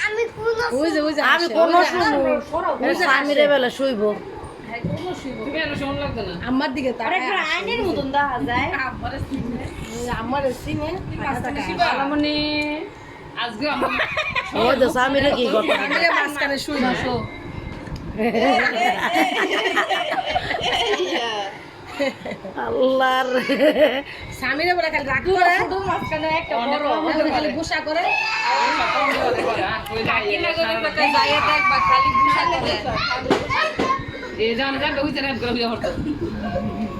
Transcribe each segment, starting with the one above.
আমি কোনো স্বামীরে বেলা শুইব আমার দিকে আইনের মতন দেখা যায় আমার সিনে মানে আজকে আমার ও তো স্বামীরে কি কথা মাঝখানে শুই না আল্লাহর স্বামীরে বলে খালি রাগ করে ছোট মাঝখানে একটা বড় খালি গুসা করে এই জান জান ওই জায়গায় গ্রহ হতো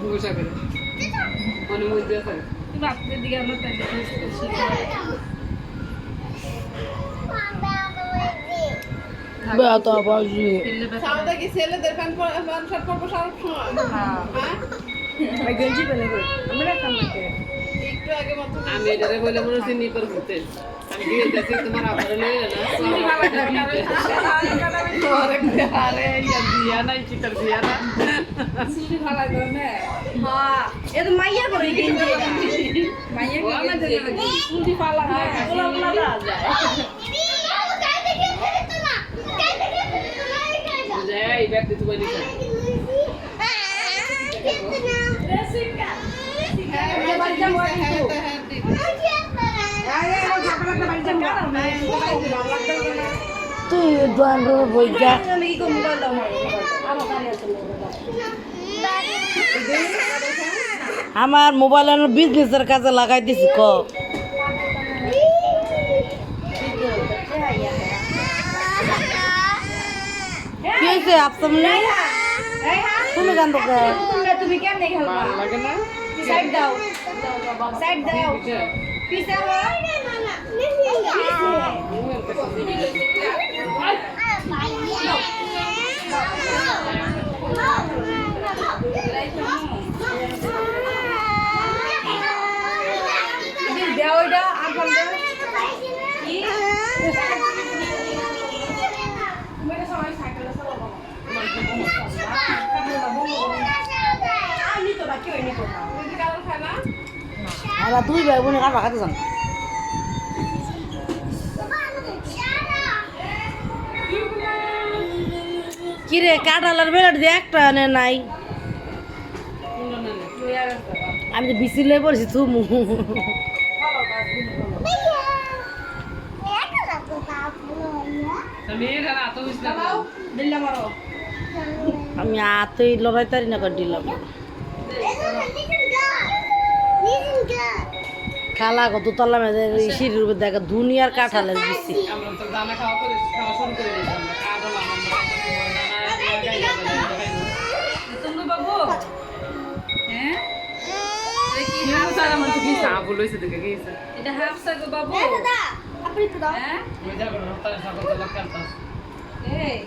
গুসা করে মনে মধ্যে আছে কিন্তু আপনাদের দিকে আমরা বেতা বাজি সাউদা কি ছেলেদের প্যান্ট শার্ট পরবো সব সময় ওই গেঞ্জি পেলে করে আমরা কাম করতে একটু আগে মাত্র আমি এটারে বলে মনে হচ্ছে নিপর ঘুরতে আমি দিয়ে যাচ্ছি তোমার আবার লয়ে না আরে দিয়া নাই চিটার দিয়া না সিঁড়ি ভালো করে না হ্যাঁ এ তো মাইয়া করে গেঞ্জি মাইয়া করে সিঁড়ি ফালা হয় ওলা ওলা যায় যাই ব্যাগ দিতে বলি তুই দোয়ান বইটা আমার মোবাইলের বিজনেসের কাজে লাগাই দিছি ক কি হয়েছে আপসামনে তুমি গান তোকে তুমি কেমনে খেলবা ভালো লাগে না সাইড দাও সাইড দাও পিছে হও দেও এটা আর বল দাও কি মেরে সবাই সাইকেল চালাবো আমি তো বাকি হইনি তো তুমি কারণ খায় না আর তুই ভাই বোনে কার খাতে যান কিরে কাঁঠালের বেলার দিয়ে একটা আনে নাই আমি তো বিচিলে পড়ছি তুমু আমি এর আতো বিছনা দিল্লা মারো আমি আতই লড়াই তারি না করে দিলাম খালা কত তলা মেয়েদের সিঁড়ির উপর দেখা দুনিয়ার কাঁঠালের বিচি আমরা তো দানা খাওয়া শুরু করে দিয়েছি আমরা কাঁদলাম তুমি বাবু হ্যাঁ এটা হাফসা গো বাবু হ্যাঁ এই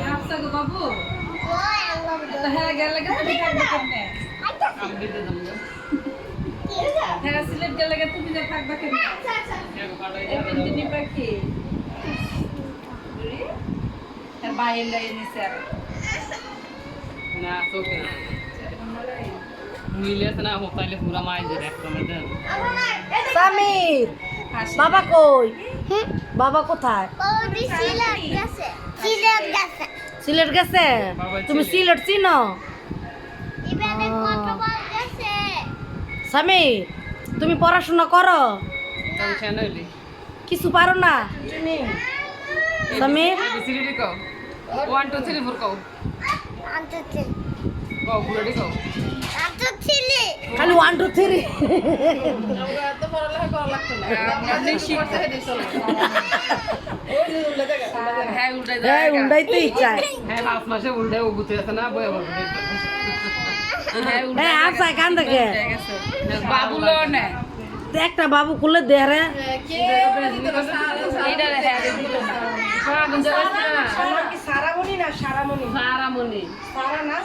হাফসা গো বাবু তো হ্যাঁ গেলে তুমি থাকবে কেমনে হ্যাঁ সিলেট গেলে তুমি যে থাকবে কেমনে এই কিন্তু নিবা কি আর বাইরে লাগে নিছে আর না তোকে মিলেছে না মোবাইলে পুরা মাইজে একটা মেয়েদের সামির বাবা কই বাবা কোথায় সিলেট গেছে তুমি সিলেট চিনো সামির তুমি পড়াশোনা করো টেনশন হইলি কিছু পারো না সামির এবিসিডি কও 1 2 3 4 কও কও পুরোটি কও খালি 1 2 3 আমরা এত পড়ালেখা করা লাগতো না আমরা শিখতে দিছিল হ্যাঁ উল্টাই হ্যাঁ উল্টাইতেই চায় হ্যাঁ 5 মাসে উল্টাই ও বুঝতে আছে না বয়ে বলবে হ্যাঁ আচ্ছা কান দেখে বাবুলো না একটা বাবু কুলে দে রে কে এইটা হ্যাঁ দিল না সারামণি না সারামণি সারামণি সারা না